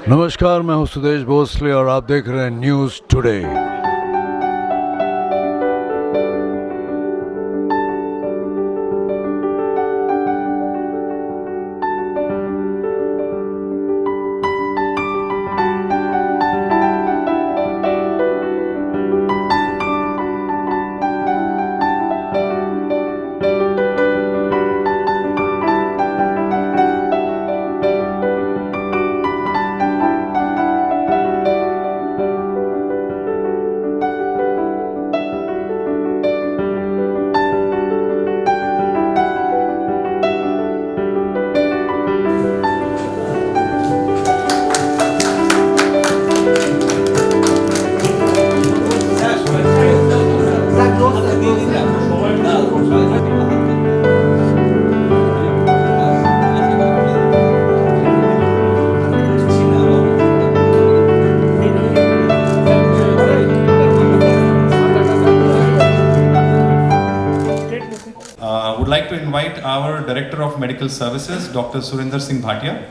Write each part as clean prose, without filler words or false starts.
नमस्कार, मैं हूं सुदेश भोसले और आप देख रहे हैं news today. Would like to invite our Director of Medical Services, Dr. Surinder Singh Bhatia.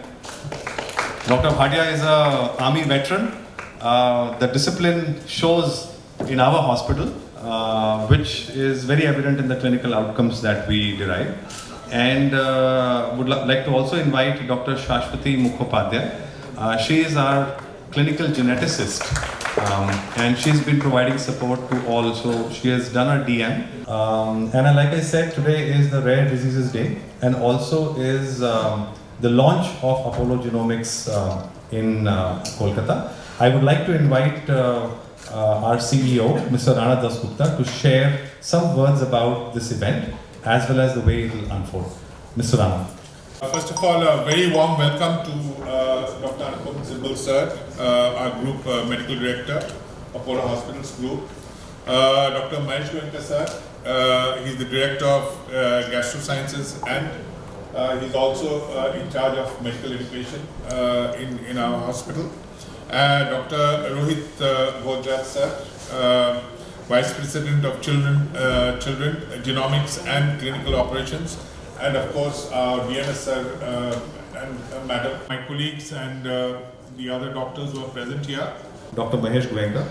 Dr. Bhatia is an Army veteran. The discipline shows in our hospital, which is very evident in the clinical outcomes that we derive. And would like to also invite Dr. Shashwati Mukhopadhyay. She is our clinical geneticist. And she's been providing support to all, so she has done her DM. And like I said, today is the Rare Diseases Day and also is the launch of Apollo Genomics in Kolkata. I would like to invite our CEO, Mr. Rana Dasgupta, to share some words about this event as well as the way it will unfold. Mr. Rana. First of all, a very warm welcome to Dr. Anupam Zimbal sir, our group medical director, Apollo Hospitals Group. Dr. Mahesh Goenka sir, he's the director of Gastrosciences and he's also in charge of medical education in our hospital. Dr. Rohit Bhojrat sir, Vice President of Children, Genomics and Clinical Operations. And of course, our DMS sir and madam, my colleagues and the other doctors who are present here. Dr. Mahesh Goenka,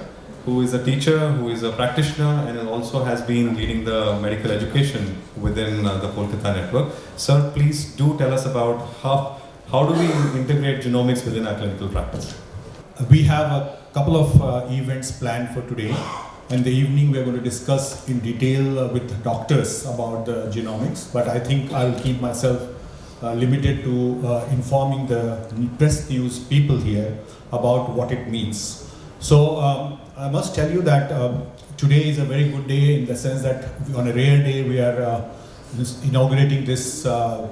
who is a teacher, who is a practitioner, and also has been leading the medical education within the Kolkata network. Sir, please do tell us about how do we integrate genomics within our clinical practice? We have a couple of events planned for today. In the evening, we are going to discuss in detail with doctors about the genomics, but I think I'll keep myself limited to informing the press news people here about what it means. So I must tell you that today is a very good day in the sense that on a rare day we are inaugurating this a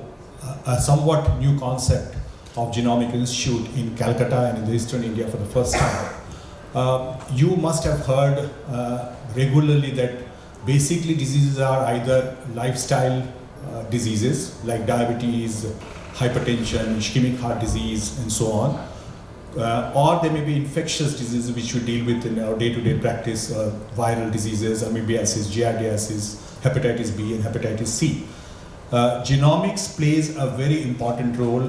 somewhat new concept of Genomic Institute in Calcutta and in the Eastern India for the first time. You must have heard regularly that basically diseases are either lifestyle diseases like diabetes, hypertension, ischemic heart disease and so on, or they may be infectious diseases which we deal with in our day-to-day practice, viral diseases, amoebiasis, giardiasis, hepatitis B and hepatitis C. Genomics plays a very important role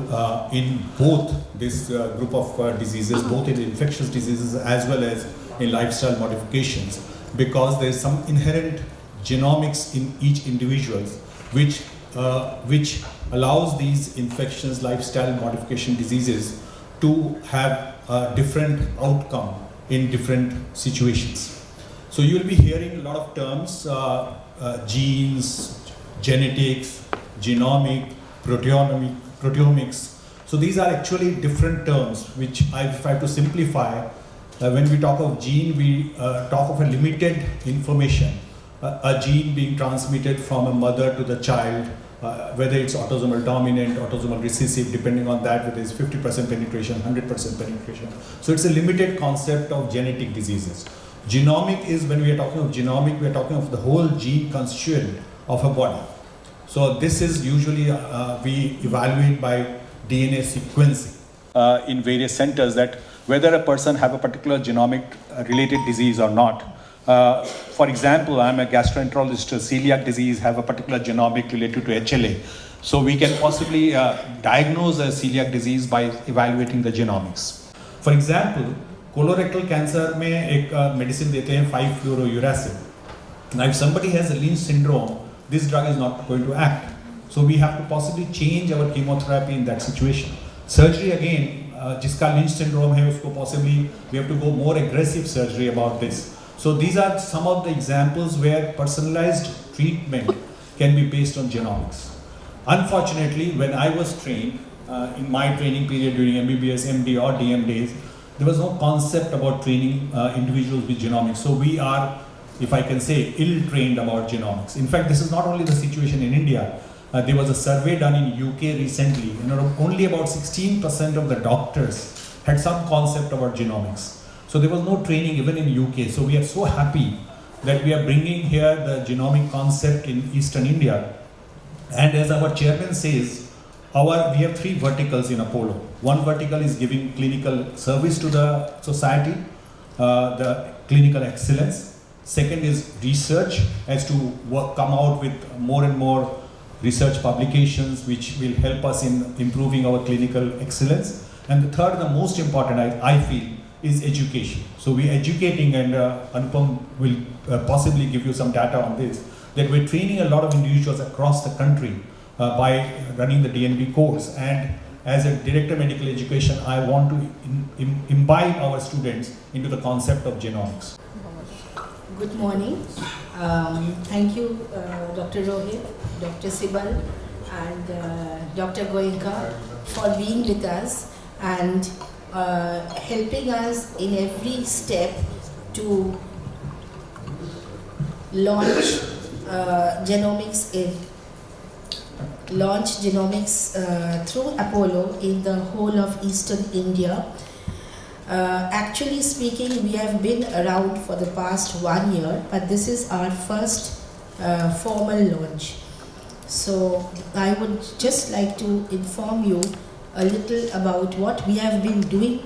in both this group of diseases, both in infectious diseases as well as in lifestyle modifications, because there is some inherent genomics in each individual which allows these infections, lifestyle modification diseases to have a different outcome in different situations. So you will be hearing a lot of terms, genes, genetics, genomic, proteomics. So these are actually different terms which if I have to simplify, when we talk of gene, we talk of a limited information, a gene being transmitted from a mother to the child, whether it's autosomal dominant, autosomal recessive, depending on that, whether it's 50% penetration, 100% penetration. So it's a limited concept of genetic diseases. Genomic is, when we are talking of genomic, we are talking of the whole gene constituent of a body. So this is usually, we evaluate by DNA sequencing in various centers, that whether a person have a particular genomic related disease or not. For example, I'm a gastroenterologist, celiac disease have a particular genomic related to HLA. So we can possibly diagnose a celiac disease by evaluating the genomics. For example colorectal cancer में एक medicine देते हैं 5-fluorouracil. Now, if somebody has a Lynch syndrome, this drug is not going to act. So we have to possibly change our chemotherapy in that situation. Surgery again, जिसका Lynch syndrome है, उसको possibly we have to go more aggressive surgery about this. So these are some of the examples where personalized treatment can be based on genomics. Unfortunately, when I was trained, in my training period during MBBS, MD or DM days, there was no concept about training individuals with genomics. So we are, if I can say, ill-trained about genomics. In fact, this is not only the situation in India. There was a survey done in UK recently, and only about 16% of the doctors had some concept about genomics. So there was no training even in UK. So we are so happy that we are bringing here the genomic concept in Eastern India. And as our chairman says, we have 3 verticals in Apollo. One vertical is giving clinical service to the society, the clinical excellence. Second is research, as to come out with more and more research publications which will help us in improving our clinical excellence. And the third, the most important, I feel, is education. So we are educating, and Anupam will possibly give you some data on this, that we're training a lot of individuals across the country by running the DNB course. And as a director of medical education, I want to imbibe our students into the concept of genomics. Good morning. Thank you, Dr. Rohit, Dr. Sibal, and Dr. Goenka for being with us and helping us in every step to launch genomics through Apollo in the whole of Eastern India. Actually speaking, we have been around for the past 1 year, but this is our first formal launch. So I would just like to inform you a little about what we have been doing,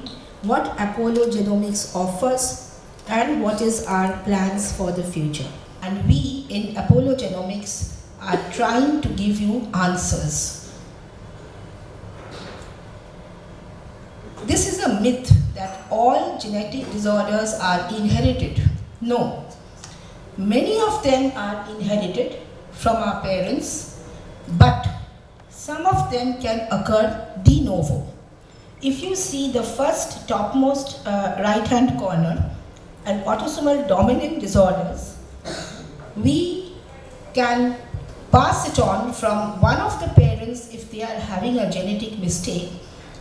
what Apollo Genomics offers, and what is our plans for the future. And we in Apollo Genomics are trying to give you answers. This is a myth that all genetic disorders are inherited. No. Many of them are inherited from our parents, but some of them can occur de novo. If you see the first topmost right-hand corner, an autosomal dominant disorders, we can pass it on from one of the parents if they are having a genetic mistake.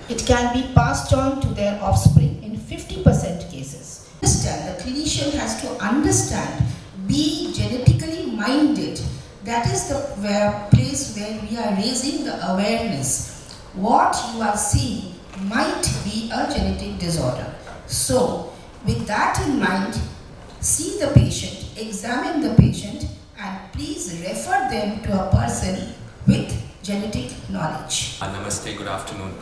It can be passed on to their offspring in 50% cases. Understand, the clinician has to understand, be genetically minded. That is the place where we are raising the awareness. What you are seeing might be a genetic disorder. So, with that in mind, see the patient, examine the patient, and please refer them to a person with genetic knowledge. Namaste, good afternoon.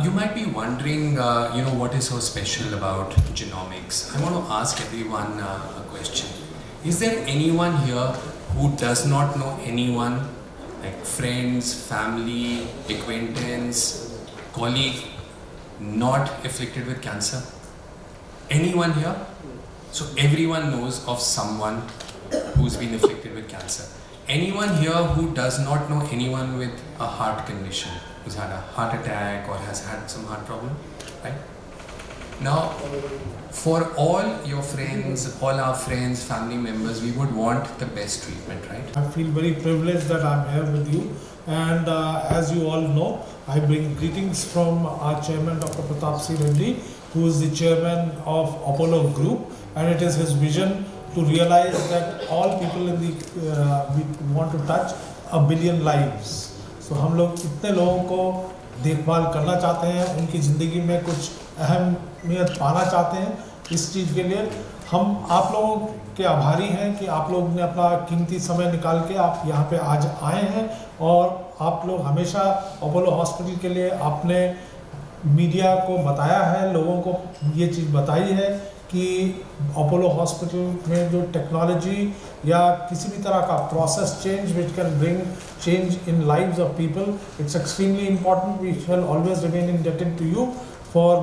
You might be wondering, what is so special about genomics? I want to ask everyone a question. Is there anyone here who does not know anyone, like friends, family, acquaintance, colleague, not afflicted with cancer? Anyone here? So everyone knows of someone who's been afflicted with cancer. Anyone here who does not know anyone with a heart condition, who's had a heart attack or has had some heart problem, right? Now, for all your friends, all our friends, family members, we would want the best treatment, right? I feel very privileged that I'm here with you, and as you all know, I bring greetings from our chairman, Dr. Pratap C. Reddy, who is the chairman of Apollo Group, and it is his vision to realize that all people in the we want to touch 1 billion lives. So हम लोग इतने लोगों को देखभाल करना चाहते हैं, उनकी ज़िंदगी में कुछ अहमियत पाना चाहते हैं. इस चीज़ के लिए हम आप लोगों के आभारी हैं कि आप लोग ने अपना कीमती समय निकाल के आप यहाँ पे आज आए हैं, और आप लोग हमेशा अपोलो हॉस्पिटल के लिए आपने मीडिया को बताया है, लोगों को ये चीज़ बताई है कि अपोलो हॉस्पिटल में जो टेक्नोलॉजी या किसी भी तरह का process change which can bring change in lives of people, it's extremely important. We shall always remain indebted to you for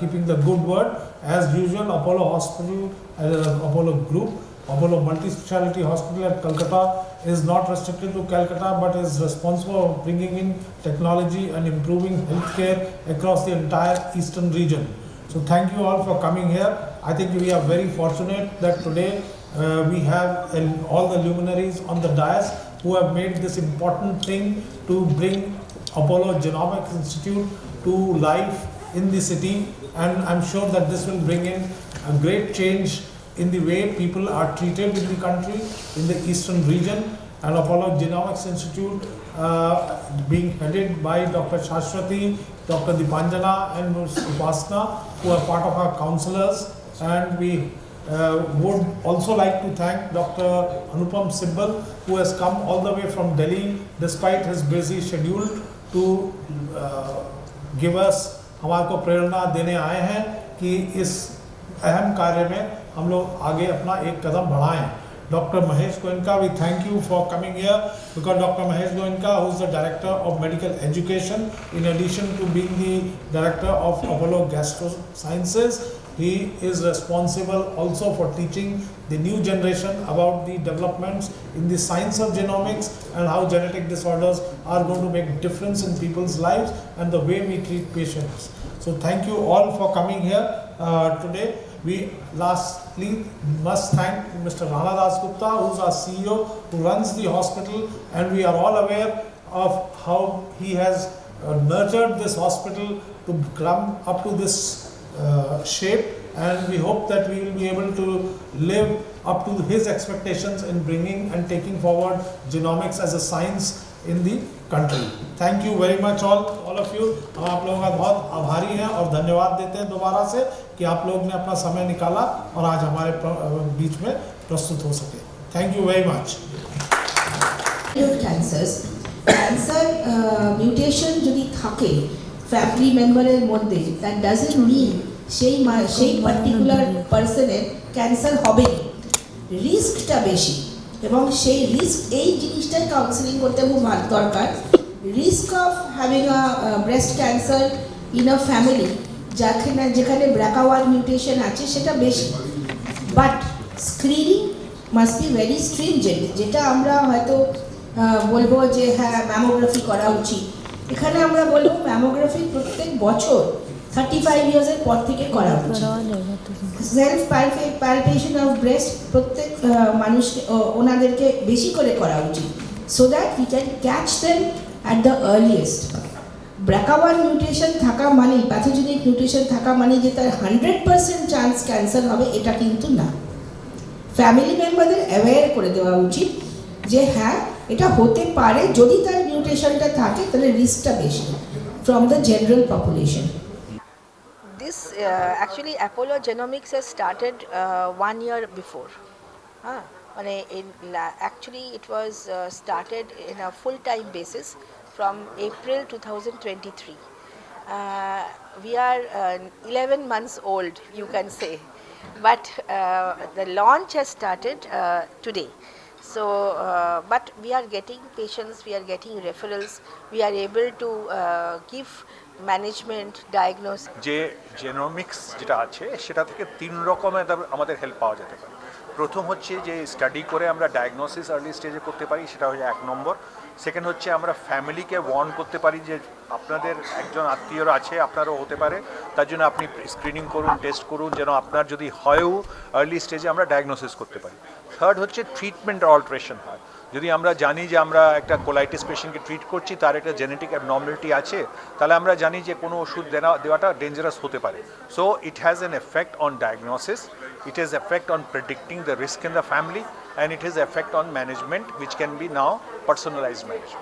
keeping the good word. As usual, Apollo Hospital, Apollo Group, Apollo Multi-Speciality Hospital at Kolkata is not restricted to Calcutta but is responsible for bringing in technology and improving healthcare across the entire eastern region. So thank you all for coming here. I think we are very fortunate that today we have all the luminaries on the dais who have made this important thing to bring Apollo Genomics Institute to life in the city, and I'm sure that this will bring in a great change in the way people are treated in the country, in the eastern region. And Apollo Genomics Institute being headed by Dr. Shashwati, Dr. Dipanjana and Ms. Upasana, who are part of our counselors. And we would also like to thank Dr. Anupam Sibbal, who has come all the way from Delhi despite his busy schedule to give us, हमारे को प्रेरणा देने आए हैं कि इस अहम कार्य में हम लोग आगे अपना एक कदम बढ़ाएं. Dr. Mahesh Goenka, we thank you for coming here, because Dr. Mahesh Goenka, who is the Director of Medical Education, in addition to being the Director of Apollo Gastro Sciences, he is responsible also for teaching the new generation about the developments in the science of genomics and how genetic disorders are going to make difference in people's lives and the way we treat patients. So thank you all for coming here today. We lastly must thank Mr. Rana Das Gupta, who is our CEO, who runs the hospital, and we are all aware of how he has nurtured this hospital to come up to this shape, and we hope that we will be able to live up to his expectations in bringing and taking forward genomics as a science in the country. Thank you very much all of you. हम आप लोगों का बहुत आभारी हैं और धन्यवाद देते हैं दोबारा से कि आप लोग ने अपना समय निकाला और आज हमारे बीच में प्रस्तुत हो सके. Thank you very much. Cancer mutation যদি থাকে ফ্যামিলি মেম্বারের মধ্যে, that doesn't mean সেই পার্টিকুলার পার্সনের ক্যান্সার হবে, রিস্কটা বেশি, এবং সেই রিস্ক এই জিনিসটাই কাউন্সেলিং করতে খুব দরকার. Risk of having a breast cancer in a family যেখানে BRCA1 মিউটেশন আছে সেটা বেশি, but screening must be very stringent. যেটা আমরা হয়তো বলবো যে হ্যাঁ ম্যামোগ্রাফি করা উচিত, এখানে আমরা বলবো ম্যামোগ্রাফি প্রত্যেক বছর 35 ইয়ার্সের পর থেকে করা উচিত. সেলফ পালপেশন অফ ব্রেস্ট প্রত্যেক মানুষকে ওনাদেরকে বেশি করে করা উচিত, so that we can catch them at the earliest. BRCA1 mutation থাকা মানেই, প্যাথোজেনিক মিউটেশন থাকা মানেই যে তার 100% চান্স ক্যান্সার হবে এটা কিন্তু না. ফ্যামিলি মেম্বারদের অ্যাওয়্যার করে দেওয়া উচিত যে হ্যাঁ এটা হতে পারে, যদি তার মিউটেশনটা থাকে তাহলে রিস্কটা বেশি from the general population. This actually Apollo Genomics has started 1 year before. Actually it was started in a full-time basis from April 2023. We are 11 months old, you can say, but the launch has started today. So, but we are getting patients, we are getting referrals, we are able to give management diagnose. যে genomics যেটা আছে সেটা থেকে 3 রকমের আমাদের help পাওয়া যেতে পারে. প্রথম হচ্ছে যে স্টাডি করে আমরা ডায়াগনোসিস আর্লি স্টেজে করতে পারি, সেটা হচ্ছে 1 নম্বর. সেকেন্ড হচ্ছে আমরা ফ্যামিলিকে ওয়ার্ন করতে পারি যে আপনাদের একজন আত্মীয়রা আছে, আপনারও হতে পারে, তার জন্য আপনি স্ক্রিনিং করুন, টেস্ট করুন, যেন আপনার যদি হয়ও আর্লি স্টেজে আমরা ডায়াগনোসিস করতে পারি. থার্ড হচ্ছে ট্রিটমেন্ট অল্টারেশন হয়. যদি আমরা জানি যে আমরা একটা কোলাইটিস পেশেন্টকে ট্রিট করছি, তার একটা জেনেটিক অ্যাবনর্মালিটি আছে, তাহলে আমরা জানি যে কোনো ওষুধ দেওয়াটা ডেঞ্জারাস হতে পারে. So it has an effect on diagnosis, it has effect on predicting the risk in the family, and it has effect on management, which can be now personalized management.